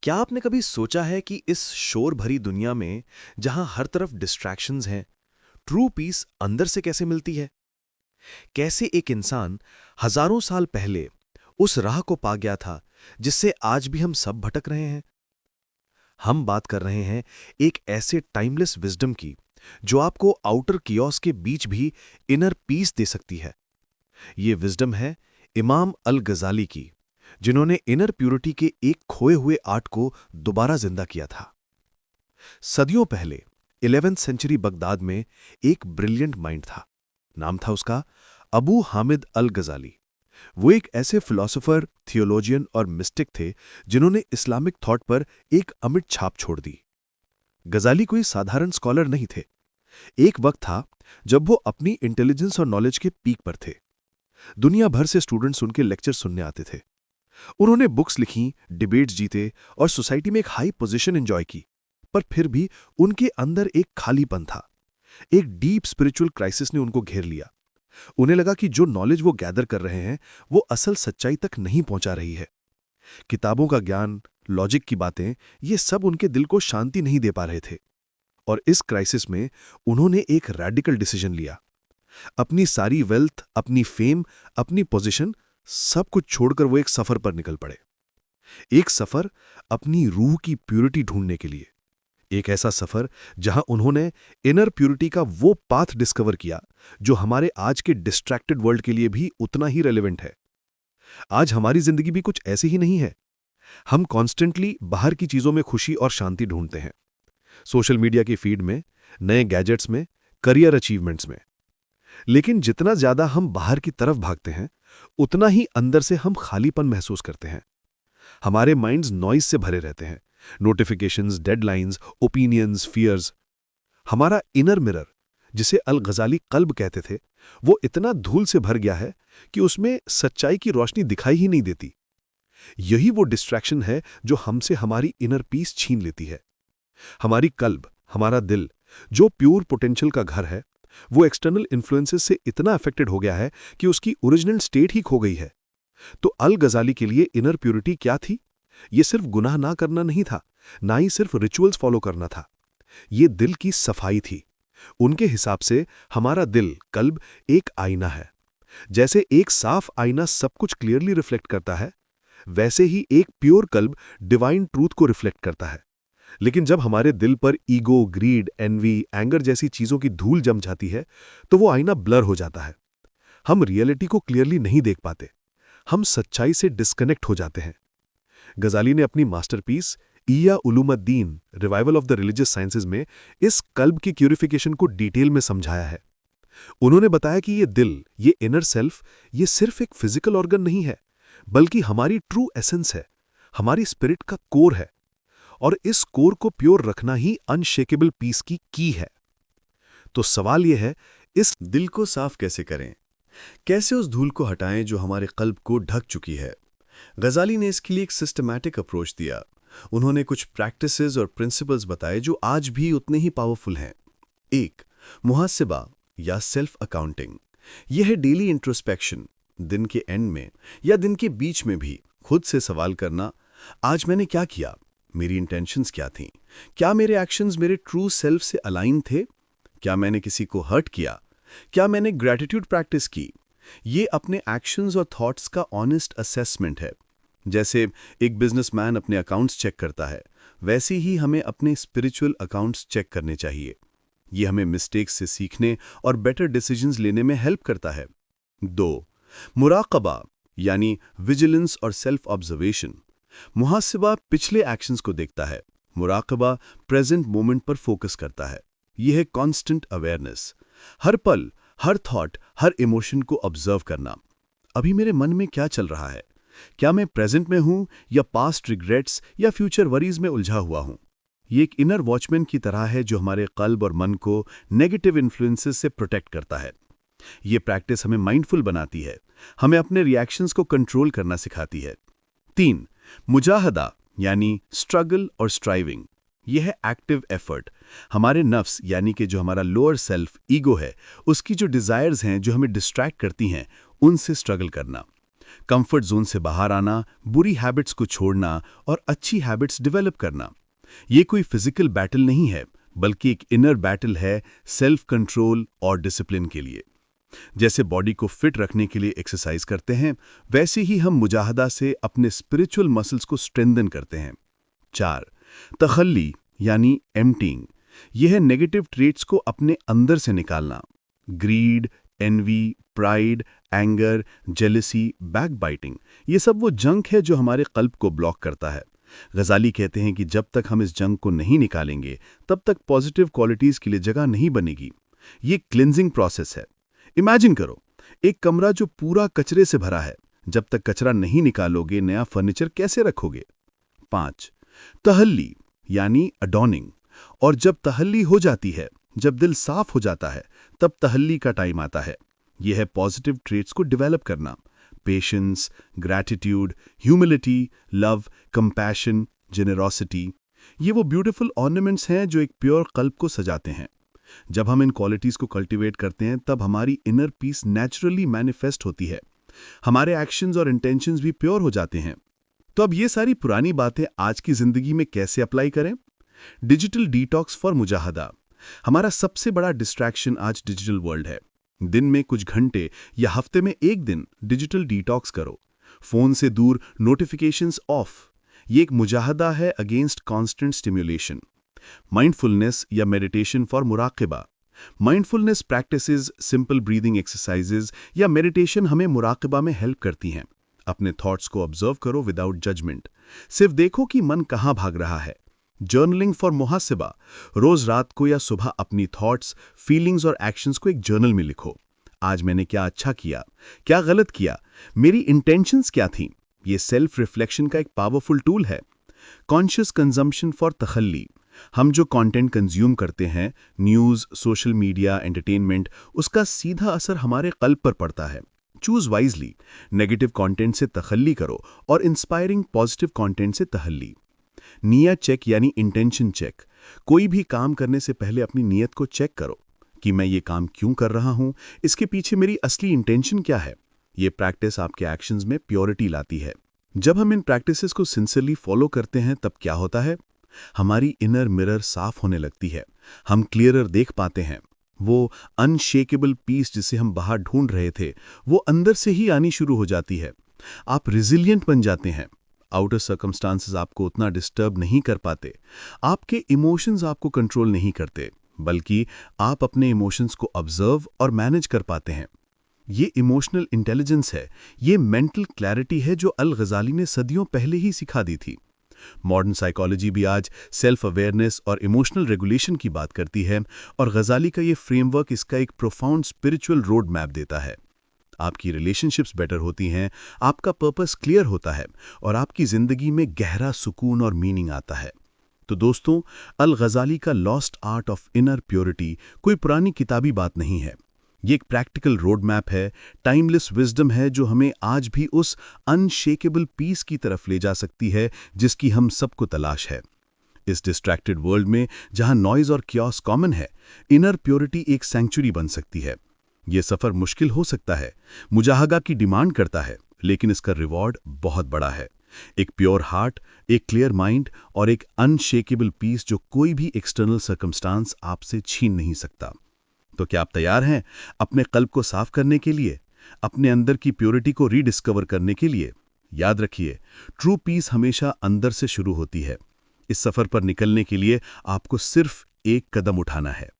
क्या आपने कभी सोचा है कि इस शोर भरी दुनिया में जहां हर तरफ डिस्ट्रैक्शंस हैं, ट्रू पीस अंदर से कैसे मिलती है? कैसे एक इंसान हजारों साल पहले उस राह को पा गया था जिससे आज भी हम सब भटक रहे हैं? हम बात कर रहे हैं एक ऐसे टाइमलेस विजडम की जो आपको आउटर कियोस के बीच भी इनर पीस दे सकती है। ये विजडम है इमाम अल गजाली की, जिन्होंने इनर प्यूरिटी के एक खोए हुए आर्ट को दोबारा जिंदा किया था। सदियों पहले 11वीं सेंचुरी बगदाद में एक ब्रिलियंट माइंड था। नाम था उसका अबू हामिद अल गजाली। वो एक ऐसे फिलोसोफर, थियोलॉजियन और मिस्टिक थे जिन्होंने इस्लामिक थॉट पर एक अमिट छाप छोड़ दी। गजाली कोई साधारण स्कॉलर नहीं थे। एक वक्त था जब वो अपनी इंटेलिजेंस और नॉलेज के पीक पर थे। दुनिया भर से स्टूडेंट्स उनके लेक्चर सुनने आते थे। उन्होंने बुक्स लिखी, डिबेट्स जीते और सोसाइटी में एक हाई पोजीशन एंजॉय की। पर फिर भी उनके अंदर एक खालीपन था। एक डीप स्पिरिचुअल क्राइसिस ने उनको घेर लिया। उन्हें लगा कि जो नॉलेज वो गैदर कर रहे हैं वो असल सच्चाई तक नहीं पहुंचा रही है। किताबों का ज्ञान, लॉजिक की बातें, ये सब उनके दिल को शांति नहीं दे पा रहे थे। और इस क्राइसिस में उन्होंने एक रैडिकल डिसीजन लिया। अपनी सारी वेल्थ, अपनी फेम, अपनी पोजीशन, सब कुछ छोड़कर वो एक सफर पर निकल पड़े। एक सफर अपनी रूह की प्यूरिटी ढूंढने के लिए। एक ऐसा सफर जहां उन्होंने इनर प्यूरिटी का वो पाथ डिस्कवर किया जो हमारे आज के डिस्ट्रैक्टेड वर्ल्ड के लिए भी उतना ही रेलेवेंट है। आज हमारी जिंदगी भी कुछ ऐसी ही नहीं है। हम कॉन्स्टेंटली बाहर की चीजों में खुशी और शांति ढूंढते हैं। सोशल मीडिया की फीड में, नए गैजेट्स में, करियर अचीवमेंट्स में। लेकिन जितना ज्यादा हम बाहर की तरफ भागते हैं उतना ही अंदर से हम खालीपन महसूस करते हैं। हमारे माइंड्स नॉइज से भरे रहते हैं। Notifications, deadlines, opinions, fears. हमारा इनर मिरर, जिसे अल गजाली कल्ब कहते थे, वो इतना धूल से भर गया है कि उसमें सच्चाई की रोशनी दिखाई ही नहीं देती। यही वो डिस्ट्रैक्शन है जो हमसे हमारी इनर पीस छीन लेती है। हमारी कल्ब, हमारा दिल, जो प्योर पोटेंशियल का घर है, वो एक्सटर्नल इन्फ्लुएंसेस से इतना अफेक्टेड हो गया है कि उसकी ओरिजिनल स्टेट ही खो गई है। तो अल गजाली के लिए इनर प्यूरिटी क्या थी? ये सिर्फ गुनाह ना करना नहीं था, ना ही सिर्फ रिचुअल्स फॉलो करना था। ये दिल की सफाई थी। उनके हिसाब से हमारा दिल, कल्ब, एक आईना है। जैसे एक साफ आईना सब कुछ क्लियरली रिफ्लेक्ट करता है, वैसे ही एक प्योर कल्ब डिवाइन ट्रूथ को रिफ्लेक्ट करता है। लेकिन जब हमारे दिल पर ईगो, ग्रीड, एनवी, एंगर जैसी चीजों की धूल जम जाती है तो वो आईना ब्लर हो जाता है। हम रियलिटी को क्लियरली नहीं देख पाते। हम सच्चाई से डिस्कनेक्ट हो जाते हैं। गजाली ने अपनी मास्टरपीस इया उलूमुद्दीन, revival of the religious sciences में इस कल्ब की प्यूरिफिकेशन को डिटेल में समझाया है। उन्होंने बताया कि ये दिल, ये इनर सेल्फ, ये सिर्फ एक फिजिकल ऑर्गन नहीं है, बल्कि हमारी ट्रू एसेंस है, हमारी स्पिरिट का कोर है। और इस कोर को प्योर रखना ही अनशेकेबल पीस की है। तो सवाल यह है, इस दिल को साफ कैसे करें? कैसे उस धूल को हटाएं जो हमारे कल्ब को ढक चुकी है? गजाली ने इसके लिए एक सिस्टमैटिक अप्रोच दिया। उन्होंने कुछ प्रैक्टिसेस और प्रिंसिपल्स बताए जो आज भी उतने ही पावरफुल हैं। 1. मुहासिबा या सेल्फ अकाउंटिंग। यह है डेली इंट्रोस्पेक्शन। दिन के एंड में या दिन के बीच में भी खुद से सवाल करना, आज मैंने क्या किया? मेरी इंटेंशंस क्या थीं? क्या मेरे एक्शंस मेरे ट्रू सेल्फ से अलाइन थे? क्या मैंने किसी को हर्ट किया? क्या मैंने ग्रैटिट्यूड प्रैक्टिस की? ये अपने एक्शंस और थॉट्स का ऑनेस्ट असेसमेंट है। जैसे एक बिजनेसमैन अपने अकाउंट्स चेक करता है, वैसे ही हमें अपने स्पिरिचुअल अकाउंट्स चेक करने चाहिए। ये हमें मिस्टेक्स से सीखने और बेटर डिसीजंस लेने में हेल्प करता है। 2. मुराकबा यानी विजिलेंस और सेल्फ ऑब्जर्वेशन। मुहासिबा पिछले एक्शंस को देखता है, मुराकबा प्रेजेंट मोमेंट पर फोकस करता है। यह है कॉन्स्टेंट अवेयरनेस। हर पल, हर थॉट, हर इमोशन को ऑब्जर्व करना। अभी मेरे मन में क्या चल रहा है? क्या मैं प्रेजेंट में हूं या पास्ट रिग्रेट्स या फ्यूचर वरीज में उलझा हुआ हूं? ये एक इनर वॉचमैन की तरह है जो हमारे कल्ब और मन को नेगेटिव इन्फ्लुएंसेस से प्रोटेक्ट करता है। ये प्रैक्टिस हमें माइंडफुल बनाती है, हमें अपने रिएक्शंस को कंट्रोल करना सिखाती है। 3. मुजाहदा यानी स्ट्रगल और स्ट्राइविंग। यह है एक्टिव एफर्ट। हमारे नफ्स यानी कि जो हमारा लोअर सेल्फ, ईगो है, उसकी जो डिजायर्स हैं जो हमें डिस्ट्रैक्ट करती हैं, उनसे स्ट्रगल करना। कंफर्ट जोन से बाहर आना, बुरी हैबिट्स को छोड़ना और अच्छी हैबिट्स डेवलप करना। ये कोई फिजिकल बैटल नहीं है, बल्कि एक इनर बैटल है सेल्फ कंट्रोल और डिसिप्लिन के लिए। जैसे बॉडी को फिट रखने के लिए एक्सरसाइज करते हैं, वैसे ही हम मुजाहदा से अपने स्पिरिचुअल मसल्स को स्ट्रेंथन करते हैं। 4. तखल्ली यानी एम्प्टिंग। यह है नेगेटिव ट्रेट्स को अपने अंदर से निकालना। Greed, envy, pride, anger, jealousy, backbiting, ये सब वो जंक है जो हमारे कल्ब को ब्लॉक करता है। गजाली कहते हैं कि जब तक हम इस जंक को नहीं निकालेंगे, तब तक पॉजिटिव क्वालिटीज के लिए जगह नहीं बनेगी। ये क्लिनजिंग प्रोसेस है। इमेजिन करो, एक कमरा जो पूरा कचरे से भरा है। जब तक कचरा नहीं निकालोगे, नया फर्नीचर कैसे रखोगे? 5. तहल्ली यानी अडॉर्निंग। और जब तहल्ली हो जाती है, जब दिल साफ हो जाता है, तब तहल्ली का टाइम आता है। यह है पॉजिटिव ट्रेट्स को डेवलप करना। Patience, gratitude, humility, love, compassion, generosity. ये वो ब्यूटीफुल ऑर्नामेंट्स हैं जो एक प्योर कल्ब को सजाते हैं। जब हम इन क्वालिटीज को कल्टीवेट करते हैं, तब हमारी इनर पीस नेचुरली मैनिफेस्ट होती है। हमारे एक्शंस और इंटेंशंस भी प्योर हो जाते हैं। तो अब ये सारी पुरानी बातें आज की जिंदगी में कैसे अप्लाई करें? डिजिटल डिटॉक्स फॉर मुजाहदा। हमारा सबसे बड़ा डिस्ट्रैक्शन आज डिजिटल वर्ल्ड है। दिन में कुछ घंटे या हफ्ते में एक दिन डिजिटल डिटॉक्स करो। फोन से दूर, नोटिफिकेशंस ऑफ। ये एक मुजाहदा है अगेंस्ट कॉन्स्टेंट स्टिम्युलेशन। माइंडफुलनेस या मेडिटेशन फॉर मुराकिबा। Mindfulness practices, simple breathing exercises या मेडिटेशन हमें मुराकिबा में हेल्प करती हैं। अपने थॉट्स को ऑब्जर्व करो विदाउट जजमेंट। सिर्फ देखो कि मन कहाँ भाग रहा है। Journaling for मुहासिबा। रोज रात को या सुबह अपनी थॉट्स, फीलिंग्स और एक्शंस को एक जर्नल में लिखो। आज मैंने क्या अच्छा किया, क्या गलत किया, मेरी इंटेंशंस क्या थीं। ये सेल्फ रिफ्लेक्शन का एक पावरफुल टूल है। कॉन्शियस कंजम्पशन फॉर तखल्ली। हम जो कंटेंट कंज्यूम करते हैं, न्यूज़, सोशल मीडिया, एंटरटेनमेंट, उसका सीधा असर हमारे कल्ब पर पड़ता है। Choose wisely. नेगेटिव कंटेंट से तखल्ली करो और इंस्पायरिंग पॉजिटिव कंटेंट से तहल्ली। नियत चेक यानी इंटेंशन चेक। कोई भी काम करने से पहले अपनी नीयत को चेक करो कि मैं ये काम क्यों कर रहा हूं, इसके पीछे मेरी असली इंटेंशन क्या है। ये प्रैक्टिस आपके एक्शंस में प्योरिटी लाती है। जब हम इन प्रैक्टिसेस को सिंसियरली फॉलो करते हैं, तब क्या होता है? हमारी इनर मिरर साफ होने लगती है। हम क्लियरर देख पाते हैं। वो अनशेकेबल पीस जिसे हम बाहर ढूंढ रहे थे, वो अंदर से ही आनी शुरू हो जाती है। आप रिजिलियंट बन जाते हैं। आउटर सर्कमस्टांसेस आपको उतना डिस्टर्ब नहीं कर पाते। आपके इमोशंस आपको कंट्रोल नहीं करते, बल्कि आप अपने इमोशंस को ऑब्जर्व और मैनेज कर पाते हैं। ये इमोशनल इंटेलिजेंस है, ये मेंटल क्लैरिटी है जो अल गजाली ने सदियों पहले ही सिखा दी थी। मॉडर्न साइकोलॉजी भी आज सेल्फ अवेयरनेस और इमोशनल रेगुलेशन की बात करती है, और गजाली का ये फ्रेमवर्क इसका एक प्रोफाउंड स्पिरिचुअल रोड मैप देता है। आपकी रिलेशनशिप्स बेटर होती हैं, आपका पर्पस क्लियर होता है और आपकी जिंदगी में गहरा सुकून और मीनिंग आता है। तो दोस्तों, अल गजाली का lost art of inner purity कोई पुरानी किताबी बात नहीं है। ये एक प्रैक्टिकल रोड मैप है, टाइमलेस विजडम है जो हमें आज भी उस अनशेकेबल पीस की तरफ ले जा सकती है जिसकी हम सबको तलाश है। इस डिस्ट्रैक्टेड वर्ल्ड में जहां नॉइज और क्योस कॉमन है, इनर प्योरिटी एक सेंचुरी बन सकती है। ये सफर मुश्किल हो सकता है, मुजाहदा की डिमांड करता है, लेकिन इसका रिवॉर्ड बहुत बड़ा है। एक प्योर हार्ट, एक क्लियर माइंड और एक अनशेकेबल पीस जो कोई भी एक्सटर्नल सर्कमस्टांस आपसे छीन नहीं सकता। तो क्या आप तैयार हैं अपने कल्ब को साफ करने के लिए, अपने अंदर की प्योरिटी को रीडिस्कवर करने के लिए? याद रखिए, ट्रू पीस हमेशा अंदर से शुरू होती है। इस सफर पर निकलने के लिए आपको सिर्फ एक कदम उठाना है।